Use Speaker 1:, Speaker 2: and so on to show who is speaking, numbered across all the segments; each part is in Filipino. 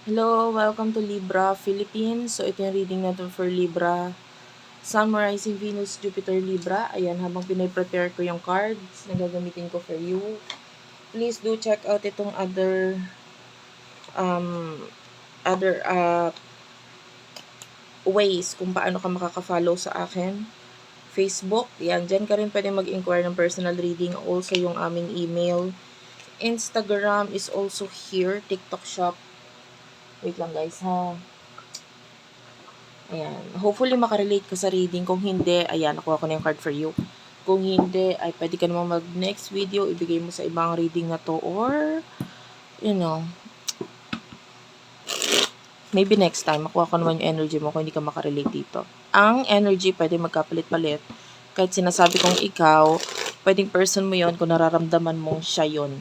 Speaker 1: Hello, welcome to Libra, Philippines. So, ito yung reading natin for Libra. Sun, Moon, Rising, Venus, Jupiter, Libra. Ayan, habang pinay-prepare ko yung cards na gagamitin ko for you. Please do check out itong um, other ways kung paano ka makaka-follow sa akin. Facebook, yan, dyan ka rin pwede mag-inquire ng personal reading. Also, yung aming email. Instagram is also here. TikTok shop. Wait lang guys, ha. Ayan. Hopefully, makarelate ka sa reading. Kung hindi, ayan, nakuha ko na yung card for you. Kung hindi, ay pwede ka namang mag-next video, ibigay mo sa ibang reading na to. Or, you know, maybe next time, makuha ko naman yung energy mo kung hindi ka makarelate dito. Ang energy, pwede magkapalit-palit. Kahit sinasabi kong ikaw, pwedeng person mo yon kung nararamdaman mong siya yon.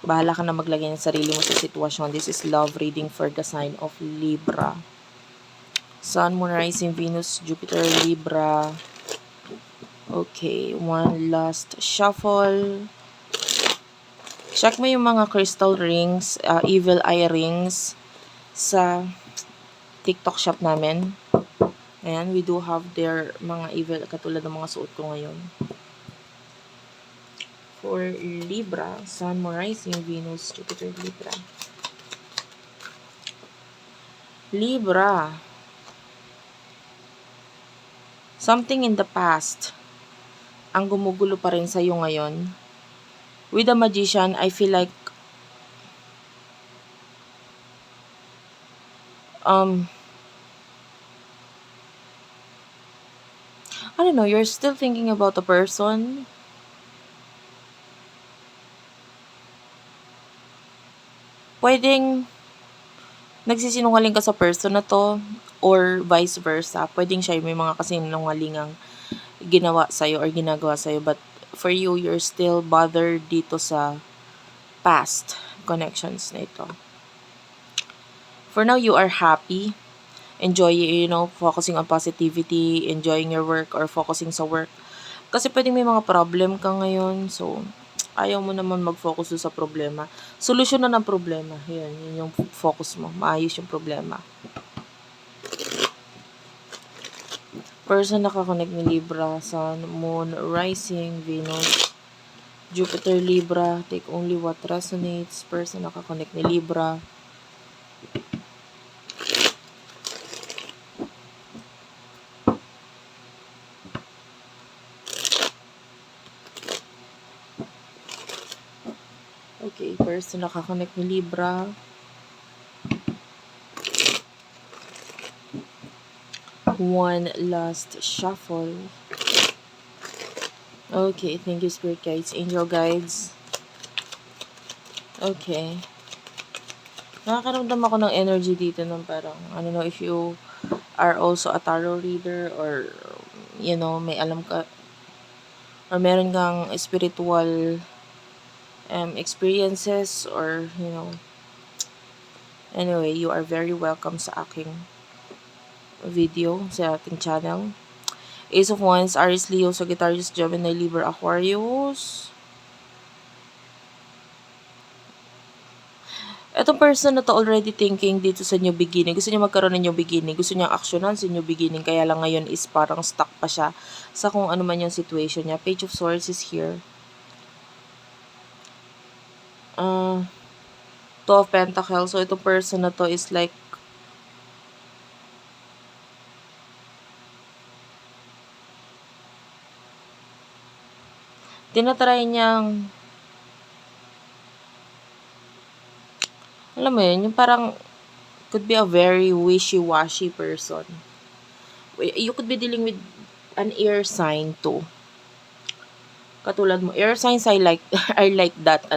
Speaker 1: Bahala ka na maglagay ng sarili mo sa sitwasyon. This is love reading for the sign of Libra. Sun, Moon, Rising, Venus, Jupiter, Libra. Okay, one last shuffle. Check mo yung mga crystal rings, evil eye rings sa TikTok shop namin. Ayan, we do have their mga evil, katulad ng mga suot ko ngayon. For Libra, Sun, Moon, Rising, Venus, Jupiter, Libra. Libra. Something in the past ang gumugulo pa rin sa'yo ngayon. With the Magician, I feel like I don't know, you're still thinking about a person. Pwedeng nagsisinungaling ka sa person na to or vice versa. Pwedeng siya may mga kasinungalingang ginawa sa'yo or ginagawa sa'yo, but for you, you're still bothered dito sa past connections na ito. For now, you are happy. Enjoy, focusing on positivity, enjoying your work or focusing sa work. Kasi pwedeng may mga problem ka ngayon, so ayaw mo naman mag-focus sa problema. Solusyon na ng problema. Yun yung focus mo. Maayos yung problema. Person nakakonect ni Libra, Sun, Moon, Rising, Venus, Jupiter, Libra. Take only what resonates. Person nakakonect ni Libra. Okay, person nakakonect ni Libra. One last shuffle. Okay, thank you, Spirit Guides, Angel Guides. Okay. Nakakaramdam ako ng energy dito ng parang, I don't know if you are also a tarot reader or, may alam ka, or meron kang spiritual experiences or, anyway, you are very welcome sa aking video, sa ating channel. Ace of Wands, Aries, Leo, Sagittarius, Gemini, Libra, Aquarius. Itong person na to already thinking dito sa new beginning. Gusto niya magkaroon ng new beginning. Gusto niya aksyonan sa new beginning. Kaya lang ngayon is parang stuck pa siya sa kung ano man yung situation niya. Page of Swords is here. Two of Pentacles. So, itong person na to is like tinatry niyang alam mo yun, yung parang could be a very wishy-washy person. You could be dealing with an air sign too. Katulad mo, air signs I like are like that,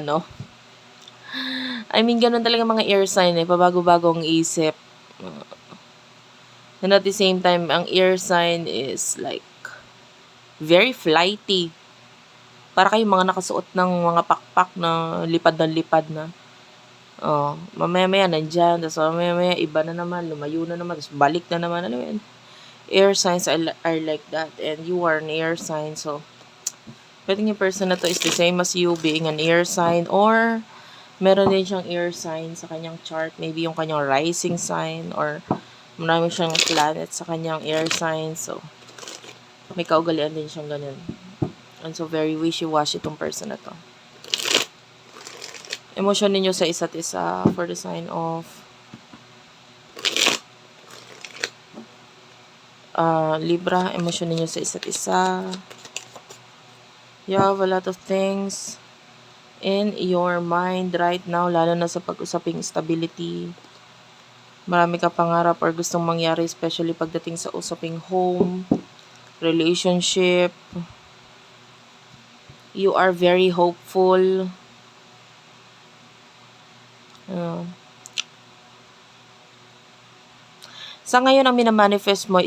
Speaker 1: I mean, ganun talaga mga air sign pabago-bagong isip. And at the same time, ang air sign is like very flighty. Para kayong mga nakasuot ng mga pakpak na lipad na. Oh, mamaya-maya nandyan, tapos mamaya-maya iba na naman, lumayo na naman, tapos balik na naman. Ano yun? Air signs are like that, and you are an air sign, so pwedeng yung person na to is the same as you being an air sign, or Meron din siyang air sign sa kanyang chart. Maybe yung kanyang rising sign or marami siyang planet sa kanyang air sign. So, may kaugalian din siyang ganun. And so, very wishy-washy itong person na to. Emosyon ninyo sa isa't isa for the sign of Libra. Emosyon ninyo sa isa't isa. You have a lot of things in your mind right now, lalo na sa pag-usaping stability. Marami ka pangarap or gustong mangyari, especially pagdating sa usaping home, relationship. You are very hopeful. Sa ngayon, ang minamanifest mo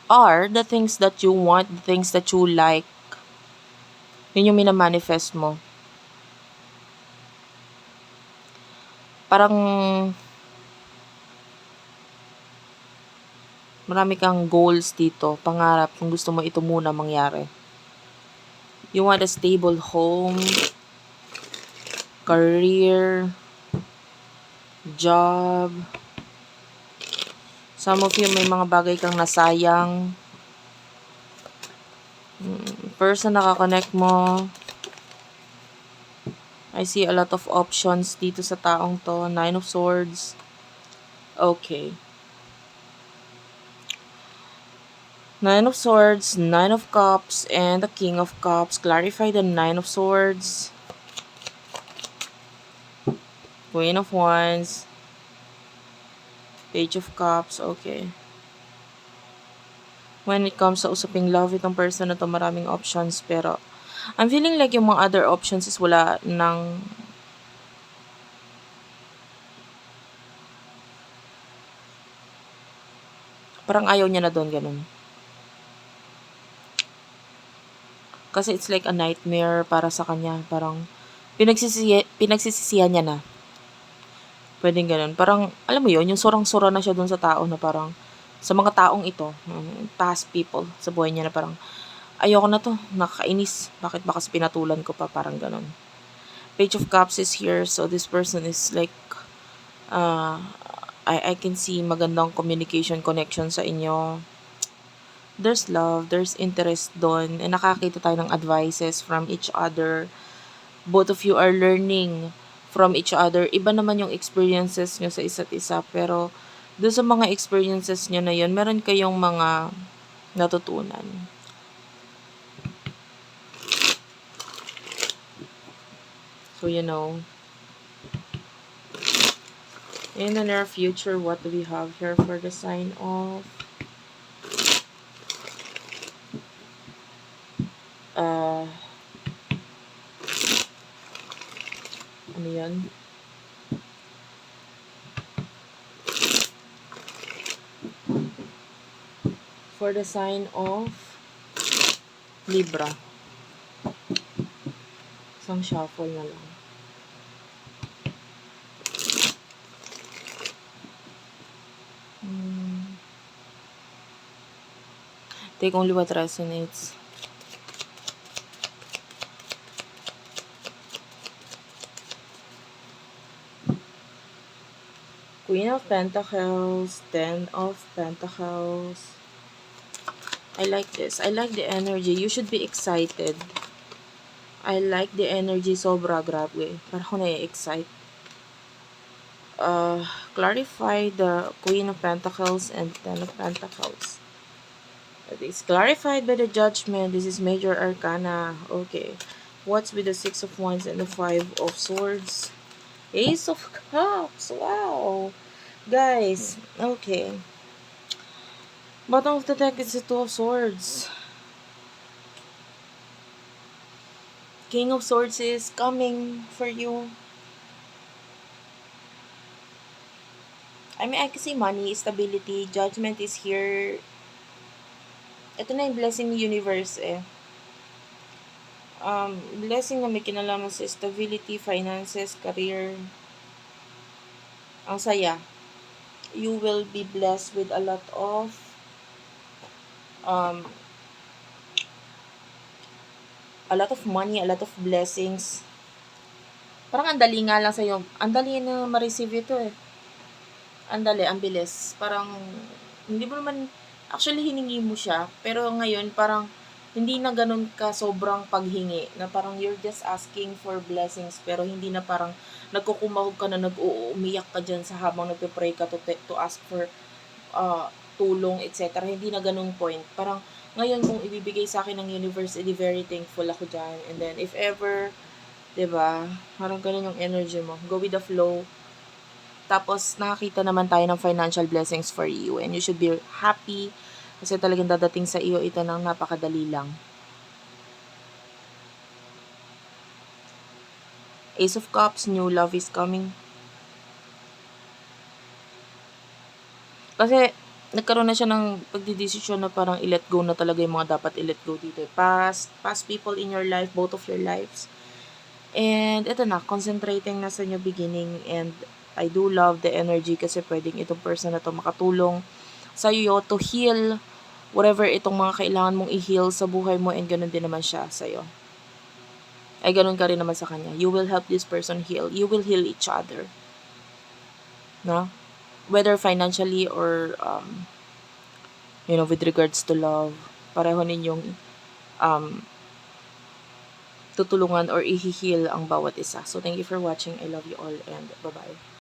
Speaker 1: are the things that you want, the things that you like. Yun yung minamanifest mo. Parang marami kang goals dito, pangarap, kung gusto mo ito muna mangyari. You want a stable home, career, job. Some of you, may mga bagay kang nasayang. Person nakakonect mo. I see a lot of options dito sa taong to. 9 of Swords. Okay. 9 of Swords, 9 of Cups, and the King of Cups. Clarify the 9 of Swords. Queen of Wands. Page of Cups. Okay. When it comes sa usaping love, itong person na to, maraming options. Pero, I'm feeling like yung mga other options is wala ng parang ayaw niya na doon, ganun. Kasi it's like a nightmare para sa kanya. Parang pinagsisisihan niya na. Pwedeng ganun. Parang, alam mo yun, yung surang-sura na siya dun sa tao na parang, sa mga taong ito, past people sa buhay niya na parang, ayoko na to, nakakainis. Bakit ba kasi pinatulan ko pa? Parang ganun. Page of Cups is here, so this person is like, I can see magandang communication connection sa inyo. There's love, there's interest doon, and nakakita tayo ng advices from each other. Both of you are learning from each other. Iba naman yung experiences nyo sa isa't isa, pero doon sa mga experiences nyo na yun, meron kayong mga natutunan. So, you know, in the near future, what do we have here for the sign of ano yan? For the sign of Libra. Isang shuffle na lang. Take only what resonates. Queen of Pentacles, 10 of Pentacles. I like this. I like the energy. You should be excited. I like the energy. Sobra, grabe. Parang ako na-excite. Clarify the Queen of Pentacles and 10 of Pentacles. It is clarified by the Judgment. This is Major Arcana. Okay. What's with the 6 of Wands and the 5 of Swords? Ace of Cups. Wow. Guys, okay. Bottom of the deck is the 2 of Swords. King of Swords is coming for you. I mean, I can see money, stability, Judgment is here. Ito na yung blessing ni universe eh. Blessing na may kinalaman sa stability, finances, career. Ang saya. You will be blessed with a lot of money, a lot of blessings. Parang ang dali nga lang sa'yo. Ang dali na ma-receive ito eh. Ang dali, ang bilis. Parang, hindi mo naman, actually hiningi mo siya, pero ngayon parang, hindi na ganun ka sobrang paghingi, na parang you're just asking for blessings, pero hindi na parang nagkukumahog ka na nag-uumiyak ka dyan sa habang nagpe-pray ka to ask for tulong, etc. Hindi na ganung point. Parang, ngayon kung ibibigay sa akin ng universe, edi very thankful ako dyan. And then, if ever, 'di ba? Parang ganun yung energy mo. Go with the flow. Tapos, nakakita naman tayo ng financial blessings for you. And you should be happy. Kasi talagang dadating sa iyo ito ng napakadali lang. Ace of Cups, new love is coming. Kasi, nagkaroon na siya ng pagdidesisyon na parang i-let go na talaga yung mga dapat i-let go dito. Past people in your life, both of your lives. And ito na, concentrating na sa new beginning, and I do love the energy kasi pwedeng itong person na to makatulong sa iyo to heal whatever itong mga kailangan mong i-heal sa buhay mo, and ganun din naman siya sa iyo. Ay ganun ka rin naman sa kanya. You will help this person heal. You will heal each other. No? Whether financially or with regards to love, pareho ninyong tutulungan or i-heal ang bawat isa. So, thank you for watching. I love you all and bye-bye.